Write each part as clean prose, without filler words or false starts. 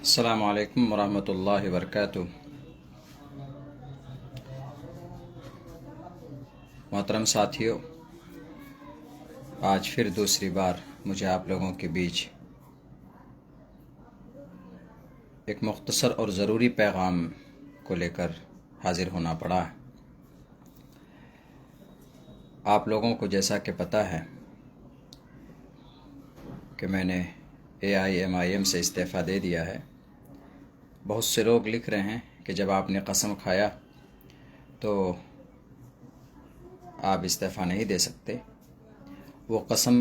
अस्सलामु अलैकुम वरहमतुल्लाहि वबरकातुहू। मोहतरम साथियों, आज फिर दूसरी बार मुझे आप लोगों के बीच एक मुख्तसर और ज़रूरी पैगाम को लेकर हाज़िर होना पड़ा है। आप लोगों को जैसा कि पता है कि मैंने AIMIM से इस्तीफ़ा दे दिया है। बहुत से लोग लिख रहे हैं कि जब आपने कसम खाया तो आप इस्तीफ़ा नहीं दे सकते। वो कसम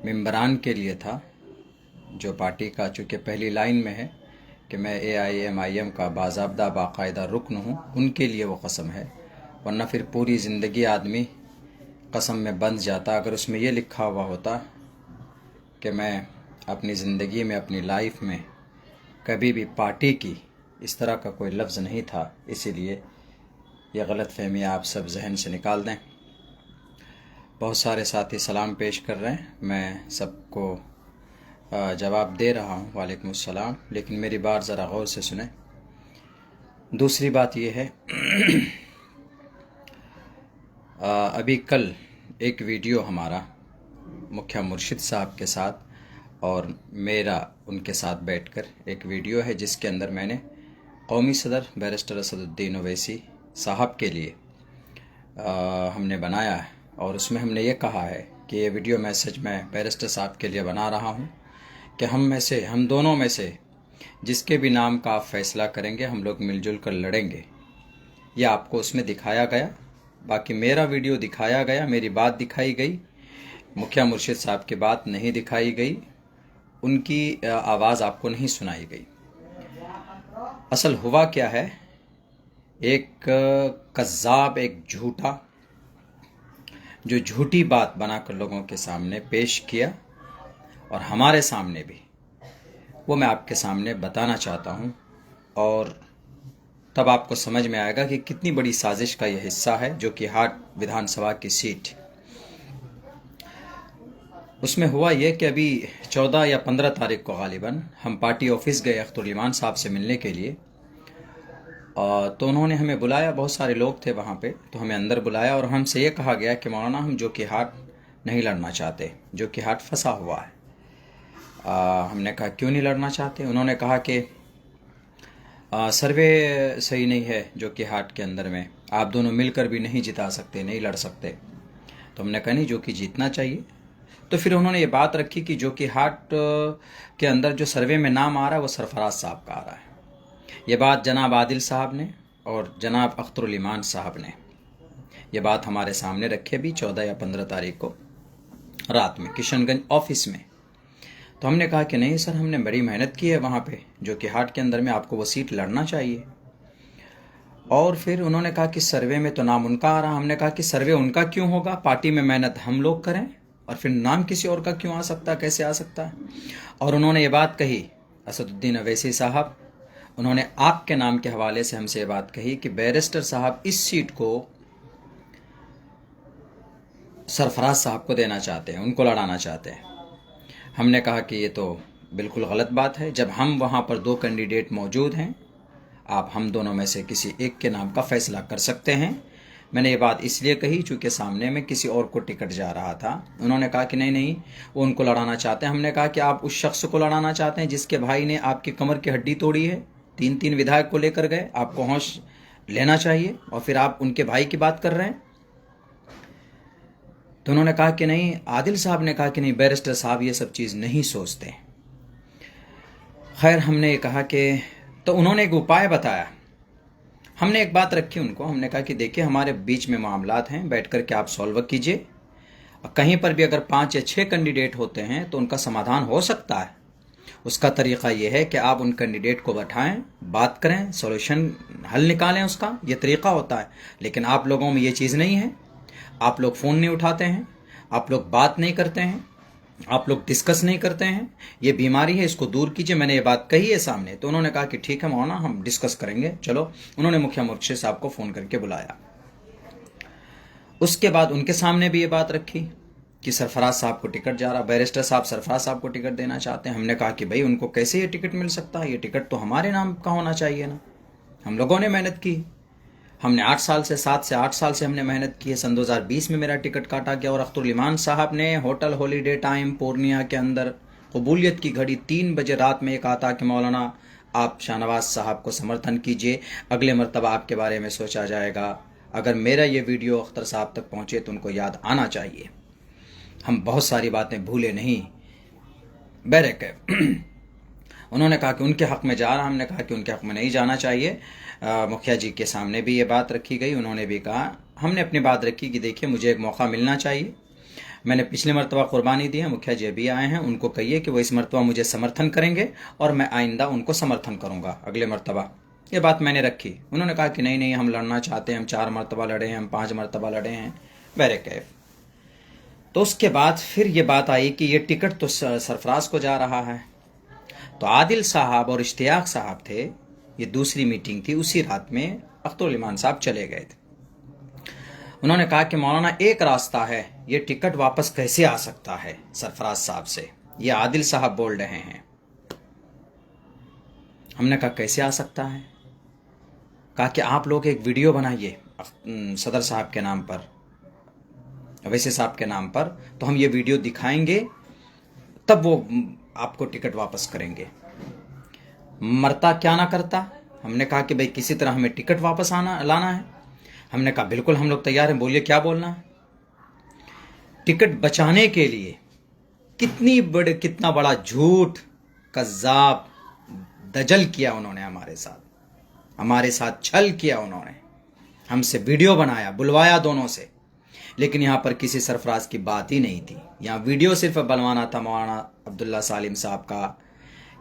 मेंबरान के लिए था जो पार्टी का चूँकि पहली लाइन में है कि मैं AIMIM का बाज़ाब्ता बाकायदा रुकन हूँ, उनके लिए वो कसम है। वरना फिर पूरी ज़िंदगी आदमी कसम में बंध जाता। अगर उसमें ये लिखा हुआ होता कि मैं अपनी ज़िंदगी में, अपनी लाइफ में कभी भी पार्टी की इस तरह का कोई लफ्ज़ नहीं था, इसीलिए यह गलतफ़हमी आप सब जहन से निकाल दें। बहुत सारे साथी सलाम पेश कर रहे हैं, मैं सबको जवाब दे रहा हूँ, वालेकुम अस्सलाम, लेकिन मेरी बात ज़रा गौर से सुने। दूसरी बात यह है अभी कल एक वीडियो हमारा मुखिया मुर्शिद साहब के साथ और मेरा उनके साथ बैठकर एक वीडियो है जिसके अंदर मैंने कौमी सदर बैरिस्टर असदुद्दीन ओवैसी साहब के लिए हमने बनाया है। और उसमें हमने ये कहा है कि ये वीडियो मैसेज मैं बैरिस्टर साहब के लिए बना रहा हूँ कि हम दोनों में से जिसके भी नाम का आप फैसला करेंगे हम लोग मिलजुल कर लड़ेंगे। ये आपको उसमें दिखाया गया, बाकी मेरा वीडियो दिखाया गया, मेरी बात दिखाई गई, मुखिया मुर्शिद साहब की बात नहीं दिखाई गई, उनकी आवाज़ आपको नहीं सुनाई गई। असल हुआ क्या है, एक कज़्ज़ाब, एक झूठा जो झूठी बात बनाकर लोगों के सामने पेश किया और हमारे सामने भी, वो मैं आपके सामने बताना चाहता हूँ और तब आपको समझ में आएगा कि कितनी बड़ी साजिश का यह हिस्सा है। जो कि हाट विधानसभा की सीट, उसमें हुआ यह कि अभी 14 या 15 तारीख को गालिबन हम पार्टी ऑफिस गए अख्तरुल ईमान साहब से मिलने के लिए। तो उन्होंने हमें बुलाया, बहुत सारे लोग थे वहाँ पे, तो हमें अंदर बुलाया और हमसे ये कहा गया कि मौलाना हम जो कि हाट नहीं लड़ना चाहते, जो कि हाट फंसा हुआ है। हमने कहा क्यों नहीं लड़ना चाहते? उन्होंने कहा कि सर्वे सही नहीं है, जो कि हाट के अंदर में आप दोनों मिलकर भी नहीं जिता सकते, नहीं लड़ सकते। तो हमने कहा नहीं, जो कि जीतना चाहिए। तो फिर उन्होंने ये बात रखी कि जो कि हाट के अंदर जो सर्वे में नाम आ रहा है वो सरफराज साहब का आ रहा है। ये बात जनाब आदिल साहब ने और जनाब अख्तरुल ईमान साहब ने ये बात हमारे सामने रखी अभी 14 या 15 तारीख को रात में किशनगंज ऑफिस में। तो हमने कहा कि नहीं सर, हमने बड़ी मेहनत की है वहाँ पे, जो कि हाट के अंदर में आपको वो सीट लड़ना चाहिए। और फिर उन्होंने कहा कि सर्वे में तो नाम उनका आ रहा। हमने कहा कि सर्वे उनका क्यों होगा, पार्टी में मेहनत हम लोग करें और फिर नाम किसी और का क्यों आ सकता है, कैसे आ सकता है? और उन्होंने ये बात कही, असदुद्दीन ओवैसी साहब, उन्होंने आपके नाम के हवाले से हमसे ये बात कही कि बैरिस्टर साहब इस सीट को सरफराज साहब को देना चाहते हैं, उनको लड़ाना चाहते हैं। हमने कहा कि ये तो बिल्कुल गलत बात है। जब हम वहाँ पर 2 कैंडिडेट मौजूद हैं, आप हम दोनों में से किसी एक के नाम का फैसला कर सकते हैं। मैंने ये बात इसलिए कही चूँकि सामने में किसी और को टिकट जा रहा था। उन्होंने कहा कि नहीं, वो उनको लड़ाना चाहते हैं। हमने कहा कि आप उस शख्स को लड़ाना चाहते हैं जिसके भाई ने आपकी कमर की हड्डी तोड़ी है, 3 विधायक को लेकर गए, आपको होश लेना चाहिए और फिर आप उनके भाई की बात कर रहे हैं। तो उन्होंने कहा कि नहीं, आदिल साहब ने कहा कि नहीं, बैरिस्टर साहब ये सब चीज़ नहीं सोचते। खैर, हमने ये कहा कि, तो उन्होंने एक उपाय बताया। हमने एक बात रखी उनको, हमने कहा कि देखिए हमारे बीच में मामलात हैं, बैठ कर के आप सॉल्व कीजिए। कहीं पर भी अगर 5 या 6 कैंडिडेट होते हैं तो उनका समाधान हो सकता है। उसका तरीक़ा यह है कि आप उन कैंडिडेट को बैठाएं, बात करें, सॉल्यूशन हल निकालें, उसका ये तरीक़ा होता है। लेकिन आप लोगों में ये चीज़ नहीं है। आप लोग फ़ोन नहीं उठाते हैं, आप लोग बात नहीं करते हैं, आप लोग डिस्कस नहीं करते हैं। ये बीमारी है, इसको दूर कीजिए। मैंने ये बात कही है सामने। तो उन्होंने कहा कि ठीक है मौलाना, हम डिस्कस करेंगे, चलो। उन्होंने मुखिया मुर्शिद साहब को फ़ोन करके बुलाया। उसके बाद उनके सामने भी ये बात रखी कि सरफराज साहब को टिकट जा रहा, बैरिस्टर साहब सरफराज साहब को टिकट देना चाहते हैं। हमने कहा कि भाई उनको कैसे ये टिकट मिल सकता है, ये टिकट तो हमारे नाम का होना चाहिए ना, हम लोगों ने मेहनत की, हमने 8 साल से 7 से 8 साल से हमने मेहनत की है। सन 2020 में मेरा टिकट काटा गया और अख्तरुल इमान साहब ने होटल हॉलीडे टाइम पूर्णिया के अंदर कबूलियत की घड़ी 3 बजे रात में एक आता कि मौलाना आप शाहनवाज साहब को समर्थन कीजिए, अगले मरतबा आपके बारे में सोचा जाएगा। अगर मेरा ये वीडियो अख्तर साहब तक पहुँचे तो उनको याद आना चाहिए, हम बहुत सारी बातें भूले नहीं। बहरकैफ उन्होंने कहा कि उनके हक़ में जा रहा, हमने कहा कि उनके हक़ में नहीं जाना चाहिए। मुखिया जी के सामने भी ये बात रखी गई, उन्होंने भी कहा, हमने अपनी बात रखी कि देखिए मुझे एक मौका मिलना चाहिए, मैंने पिछले मरतबा कुर्बानी दी है, मुखिया जी अभी आए हैं, उनको कहिए कि वो इस मरतबा मुझे समर्थन करेंगे और मैं आइंदा उनको समर्थन करूँगा अगले मरतबा। ये बात मैंने रखी। उन्होंने कहा कि नहीं नहीं हम लड़ना चाहते हैं, हम 4 मरतबा लड़े हैं, हम 5 मरतबा लड़े हैं। बहरकैफ तो उसके बाद फिर ये बात आई कि ये टिकट तो सरफराज को जा रहा है। तो आदिल साहब और इश्तियाक साहब थे, ये दूसरी मीटिंग थी, उसी रात में अख्तरुल इमान साहब चले गए थे। उन्होंने कहा कि मौलाना एक रास्ता है, ये टिकट वापस कैसे आ सकता है सरफराज साहब से, ये आदिल साहब बोल रहे हैं। हमने कहा कैसे आ सकता है? कहा कि आप लोग एक वीडियो बनाइए सदर साहब के नाम पर, अवैसी साहब के नाम पर, तो हम ये वीडियो दिखाएंगे, तब वो आपको टिकट वापस करेंगे। मरता क्या ना करता। हमने कहा कि भाई किसी तरह हमें टिकट वापस लाना है। हमने कहा बिल्कुल हम लोग तैयार हैं, बोलिए क्या बोलना है। टिकट बचाने के लिए कितना बड़ा झूठ, कज़्ज़ाब, दजल किया उन्होंने हमारे साथ छल किया उन्होंने, हमसे वीडियो बनाया, बुलवाया दोनों से, लेकिन यहाँ पर किसी सरफराज की बात ही नहीं थी। यहाँ वीडियो सिर्फ बनवाना था मौलाना अब्दुल्ला सालिम साहब का,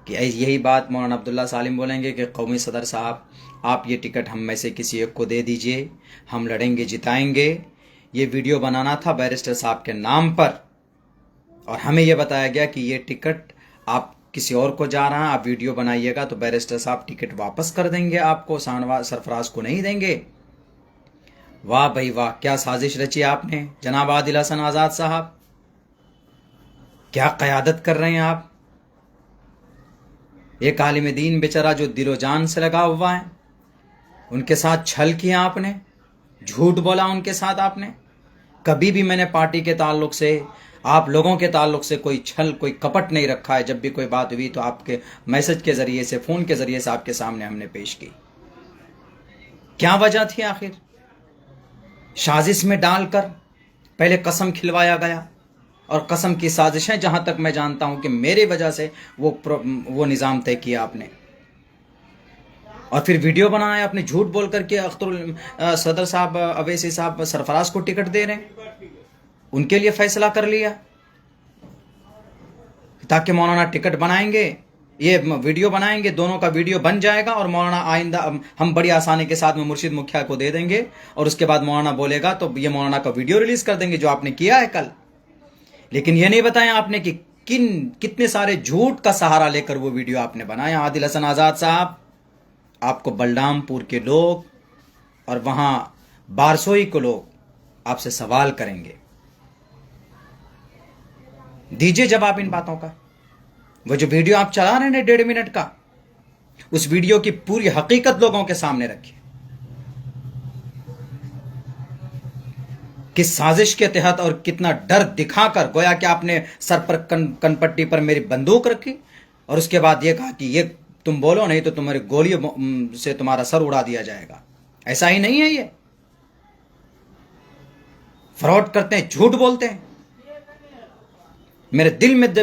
कि यही बात मौलाना अब्दुल्ला सालिम बोलेंगे कि कौमी सदर साहब आप ये टिकट हम में से किसी एक को दे दीजिए, हम लड़ेंगे जिताएंगे। ये वीडियो बनाना था बैरिस्टर साहब के नाम पर, और हमें यह बताया गया कि ये टिकट आप किसी और को जा रहा है, आप वीडियो बनाइएगा तो बैरिस्टर साहब टिकट वापस कर देंगे आपको, सरफराज को नहीं देंगे। वाह भाई वाह, क्या साजिश रची आपने जनाब आदिल हसन आज़ाद साहब, क्या क़यादत कर रहे हैं आप। एक आलिम दीन बेचारा जो दिलो जान से लगा हुआ है, उनके साथ छल किया आपने, झूठ बोला उनके साथ आपने। कभी भी मैंने पार्टी के ताल्लुक से, आप लोगों के ताल्लुक से कोई छल, कोई कपट नहीं रखा है। जब भी कोई बात हुई तो आपके मैसेज के ज़रिए से, फ़ोन के ज़रिए से आपके सामने हमने पेश की। क्या वजह थी आखिर? साजिश में डालकर पहले कसम खिलवाया गया, और कसम की साजिशें जहां तक मैं जानता हूं कि मेरी वजह से वो निज़ाम तय किया आपने, और फिर वीडियो बनाया आपने झूठ बोल करके अख्तरुल सदर साहब, अवैसी साहब सरफराज को टिकट दे रहे हैं, उनके लिए फैसला कर लिया ताकि मौलाना टिकट बनाएंगे, ये वीडियो बनाएंगे, दोनों का वीडियो बन जाएगा और मौलाना आइंदा हम बड़ी आसानी के साथ में मुर्शिद मुखिया को दे देंगे, और उसके बाद मौलाना बोलेगा तो ये मौलाना का वीडियो रिलीज कर देंगे जो आपने किया है कल। लेकिन ये नहीं बताया आपने कि कितने सारे झूठ का सहारा लेकर वो वीडियो आपने बनाया। आदिल हसन आज़ाद साहब, आपको बलरामपुर के लोग और वहां बारसोई के लोग आपसे सवाल करेंगे, दीजिए जवाब इन बातों का। वो जो वीडियो आप चला रहे हैं 1.5 मिनट का, उस वीडियो की पूरी हकीकत लोगों के सामने रखिए, किस साजिश के तहत और कितना डर दिखाकर गोया कि आपने सर पर कनपट्टी पर मेरी बंदूक रखी, और उसके बाद ये कहा कि ये तुम बोलो नहीं तो तुम्हारी गोलियों से तुम्हारा सर उड़ा दिया जाएगा। ऐसा ही नहीं है, ये फ्रॉड करते हैं, झूठ बोलते हैं। मेरे दिल में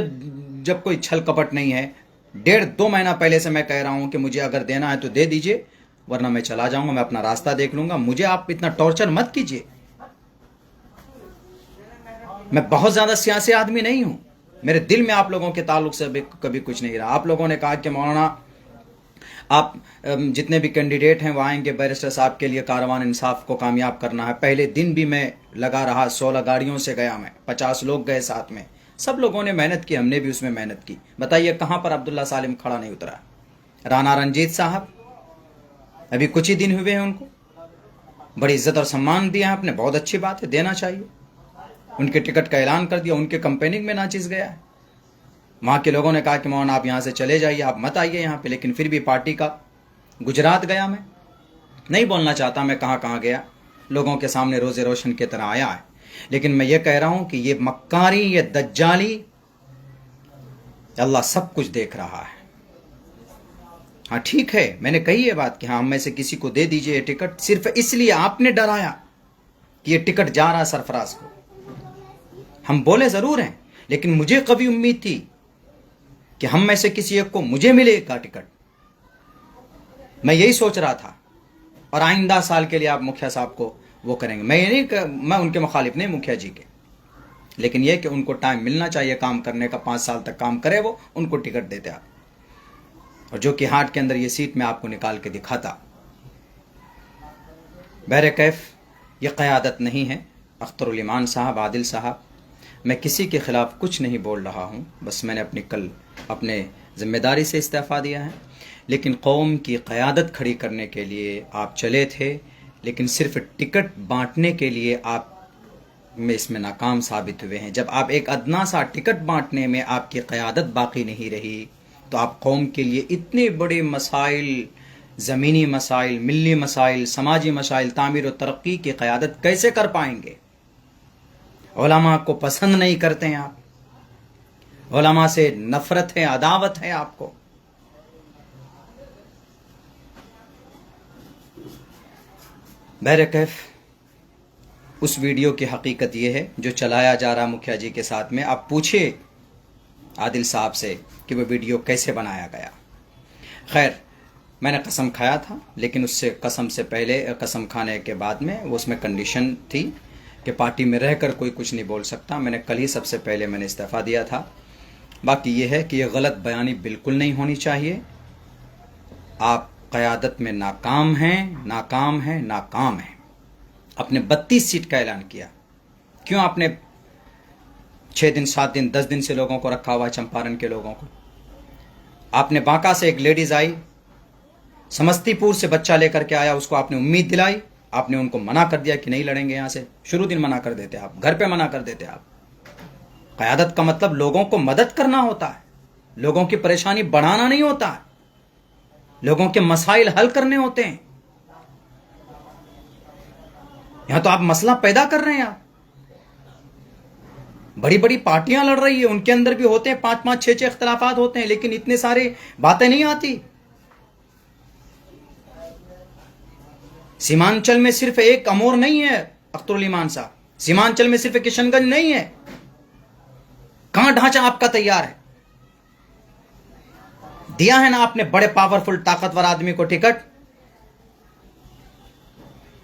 जब कोई छल कपट नहीं है, 1.5-2 महीना पहले से मैं कह रहा हूं कि मुझे अगर देना है तो दे दीजिए, वरना मैं चला जाऊंगा, मैं अपना रास्ता देख लूंगा, मुझे आप इतना टॉर्चर मत कीजिए। मैं बहुत ज्यादा सियासी आदमी नहीं हूं, मेरे दिल में आप लोगों के ताल्लुक से कभी कुछ नहीं रहा। आप लोगों ने कहा कि मौलाना आप जितने भी कैंडिडेट हैं वो आएंगे, बैरिस्टर साहब के लिए कारवान इंसाफ को कामयाब करना है। पहले दिन भी मैं लगा रहा, 16 गाड़ियों से गया मैं, 50 लोग गए साथ में, सब लोगों ने मेहनत की, हमने भी उसमें मेहनत की। बताइए कहां पर अब्दुल्ला सालिम खड़ा नहीं उतरा? राना रंजीत साहब अभी कुछ ही दिन हुए हैं, उनको बड़ी इज्जत और सम्मान दिया आपने, बहुत अच्छी बात है, देना चाहिए। उनके टिकट का ऐलान कर दिया, उनके कंपेनिंग में नाचिस गया है। वहाँ के लोगों ने कहा कि मोहन आप यहाँ से चले जाइए, आप मत आइए यहाँ पे, लेकिन फिर भी पार्टी का गुजरात गया। मैं नहीं बोलना चाहता मैं कहाँ कहाँ गया, लोगों के सामने रोज़े रोशन की तरह आया है, लेकिन मैं ये कह रहा हूँ कि ये मक्कारी, ये दज्जाली, अल्लाह सब कुछ देख रहा है। हाँ ठीक है, मैंने कही ये बात कि हाँ हम में से किसी को दे दीजिए ये टिकट, सिर्फ इसलिए आपने डराया कि ये टिकट जा रहा है सरफराज को। हम बोले ज़रूर हैं, लेकिन मुझे कभी उम्मीद थी कि हम में से किसी एक को मुझे मिलेगा टिकट। मैं यही सोच रहा था, और आइंदा साल के लिए आप मुखिया साहब को वो करेंगे। मैं ये नहीं, मैं उनके मुखालिफ नहीं मुखिया जी के, लेकिन यह कि उनको टाइम मिलना चाहिए काम करने का, 5 साल तक काम करे वो, उनको टिकट देते आप। और जो कि हार्ट के अंदर ये सीट मैं आपको निकाल के दिखाता। बहरे कैफ ये क़यादत नहीं है। अख्तरुल ईमान साहब, आदिल साहब, मैं किसी के ख़िलाफ़ कुछ नहीं बोल रहा हूँ, बस मैंने अपने ज़िम्मेदारी से इस्तीफ़ा दिया है। लेकिन कौम की क़यादत खड़ी करने के लिए आप चले थे, लेकिन सिर्फ टिकट बांटने के लिए आप में इसमें नाकाम साबित हुए हैं। जब आप एक अदना सा टिकट बांटने में आपकी क़यादत बाकी नहीं रही, तो आप कौम के लिए इतने बड़े मसाइल, ज़मीनी मसाइल, मिली मसाइल, समाजी मसाइल, तामीर और तरक्की की क़यादत कैसे कर पाएंगे? उलमा को पसंद नहीं करते हैं आप, उलमा से नफ़रत है, अदावत है आपको। बहरकैफ उस वीडियो की हकीकत यह है जो चलाया जा रहा मुखिया जी के साथ में। आप पूछिए आदिल साहब से कि वो वीडियो कैसे बनाया गया। खैर, मैंने कसम खाया था, लेकिन उससे कसम से पहले, कसम खाने के बाद में उसमें कंडीशन थी कि पार्टी में रहकर कोई कुछ नहीं बोल सकता। मैंने कल ही सबसे पहले मैंने इस्तीफ़ा दिया था। बाकी ये है कि ये गलत बयानी बिल्कुल नहीं होनी चाहिए। आप क़यादत में नाकाम हैं, नाकाम हैं, नाकाम हैं। आपने 32 सीट का ऐलान किया, क्यों आपने 6 दिन, 7 दिन, 10 दिन से लोगों को रखा हुआ, चंपारण के लोगों को? आपने बांका से एक लेडीज आई, समस्तीपुर से बच्चा लेकर के आया, उसको आपने उम्मीद दिलाई, आपने उनको मना कर दिया कि नहीं लड़ेंगे यहाँ से। शुरू दिन मना कर देते आप, घर पे मना कर देते आप। क़यादत का मतलब लोगों को मदद करना होता है, लोगों की परेशानी बढ़ाना नहीं होता है, लोगों के मसाइल हल करने होते हैं। यहां तो आप मसला पैदा कर रहे हैं। आप बड़ी बड़ी पार्टियां लड़ रही है, उनके अंदर भी होते हैं 5-5, 6-6 इख्तलाफात होते हैं, लेकिन इतने सारे बातें नहीं आती। सीमांचल में सिर्फ एक अमोर नहीं है अख्तरुल ईमान साहब, सीमांचल में सिर्फ किशनगंज नहीं है। कहां ढांचा आपका तैयार है? दिया है ना आपने बड़े पावरफुल ताकतवर आदमी को टिकट,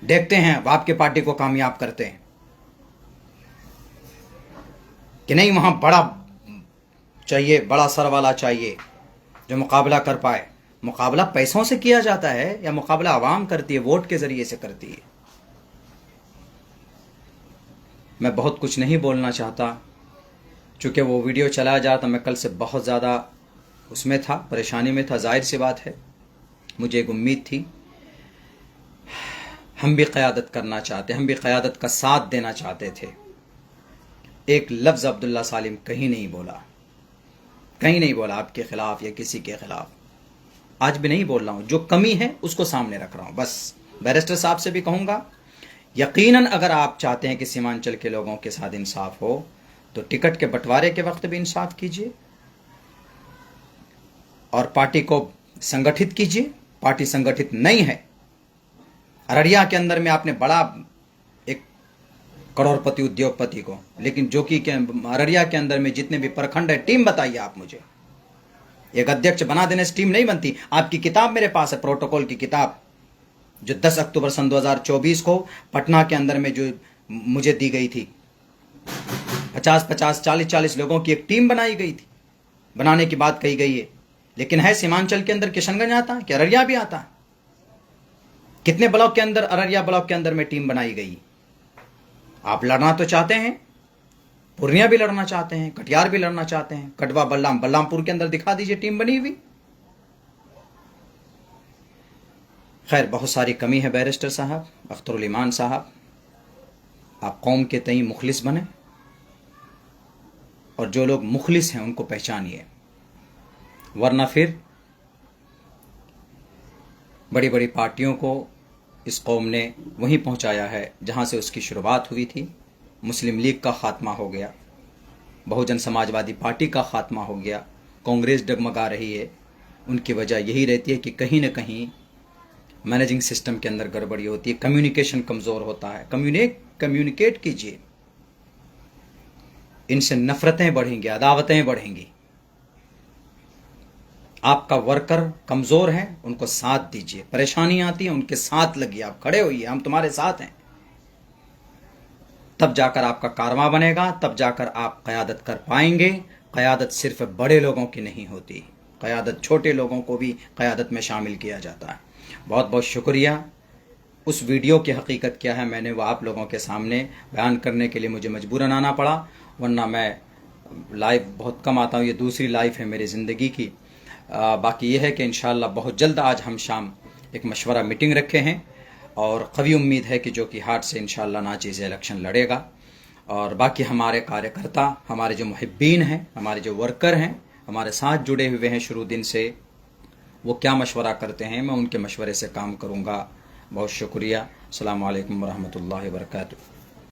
देखते हैं आपके पार्टी को कामयाब करते हैं कि नहीं। वहां बड़ा चाहिए, बड़ा सर वाला चाहिए जो मुकाबला कर पाए। मुकाबला पैसों से किया जाता है या मुकाबला आवाम करती है, वोट के जरिए से करती है। मैं बहुत कुछ नहीं बोलना चाहता, चूंकि वो वीडियो चलाया जा रहा था, मैं कल से बहुत ज़्यादा उसमें था, परेशानी में था। जाहिर सी बात है, मुझे एक उम्मीद थी, हम भी क़यादत करना चाहते, हम भी क़यादत का साथ देना चाहते थे। एक लफ्ज़ अब्दुल्ला सालिम कहीं नहीं बोला, कहीं नहीं बोला आपके ख़िलाफ़ या किसी के ख़िलाफ़। आज भी नहीं बोल रहा हूँ, जो कमी है उसको सामने रख रहा हूँ बस। बैरिस्टर साहब से भी कहूँगा, यकीनन अगर आप चाहते हैं कि सीमांचल के लोगों के साथ इंसाफ हो, तो टिकट के बंटवारे के वक्त भी इंसाफ कीजिए और पार्टी को संगठित कीजिए। पार्टी संगठित नहीं है। अररिया के अंदर में आपने बड़ा एक करोड़पति उद्योगपति को, लेकिन जो कि अररिया के अंदर में जितने भी प्रखंड है, टीम बताइए आप मुझे। एक अध्यक्ष बना देने से टीम नहीं बनती। आपकी किताब मेरे पास है, प्रोटोकॉल की किताब, जो 10 अक्टूबर सन 2024 को पटना के अंदर में जो मुझे दी गई थी। 50-50, 40-40 लोगों की एक टीम बनाई गई थी, बनाने की बात कही गई है। लेकिन है सीमांचल के अंदर किशनगंज आता है कि अररिया भी आता है? कितने ब्लॉक के अंदर, अररिया ब्लॉक के अंदर में टीम बनाई गई? आप लड़ना तो चाहते हैं, पूर्णिया भी लड़ना चाहते हैं, कटिहार भी लड़ना चाहते हैं, कटवा, बलरामपुर के अंदर दिखा दीजिए टीम बनी हुई। खैर, बहुत सारी कमी है बैरिस्टर साहब, अख्तरुल ईमान साहब। आप कौम के तई मुखलिस बने, और जो लोग मुखलिस हैं उनको पहचानिए, वरना फिर बड़ी बड़ी पार्टियों को इस कौम ने वहीं पहुंचाया है जहां से उसकी शुरुआत हुई थी। मुस्लिम लीग का खात्मा हो गया, बहुजन समाजवादी पार्टी का खात्मा हो गया, कांग्रेस डगमगा रही है। उनकी वजह यही रहती है कि कहीं ना कहीं मैनेजिंग सिस्टम के अंदर गड़बड़ी होती है, कम्युनिकेशन कमज़ोर होता है। कम्युनिकेट कीजिए, इनसे नफरतें बढ़ेंगी, अदावतें बढ़ेंगी। आपका वर्कर कमज़ोर है, उनको साथ दीजिए। परेशानी आती है, उनके साथ लगिए, आप खड़े होइए, हम तुम्हारे साथ हैं। तब जाकर आपका कारवां बनेगा, तब जाकर आप क़यादत कर पाएंगे। क़यादत सिर्फ बड़े लोगों की नहीं होती, क़यादत छोटे लोगों को भी क़यादत में शामिल किया जाता है। बहुत बहुत शुक्रिया। उस वीडियो की हकीकत क्या है मैंने वो आप लोगों के सामने बयान करने के लिए मुझे मजबूरन आना पड़ा, वरना मैं लाइव बहुत कम आता हूँ। ये दूसरी लाइव है मेरी ज़िंदगी की। बाकी ये है कि इंशाअल्लाह बहुत जल्द आज हम शाम एक मशवरा मीटिंग रखे हैं और कवी उम्मीद है कि जो कि हार्ट से इंशाअल्लाह नाचीज़ इलेक्शन लड़ेगा। और बाकी हमारे कार्यकर्ता, हमारे जो मुहिब्बीन हैं, हमारे जो वर्कर हैं, हमारे साथ जुड़े हुए हैं शुरू दिन से, वो क्या मशवरा करते हैं मैं उनके मशवरे से काम करूँगा। बहुत शुक्रिया। अस्सलामु अलैकुम वरहमतुल्लाहि वबरकातुहू।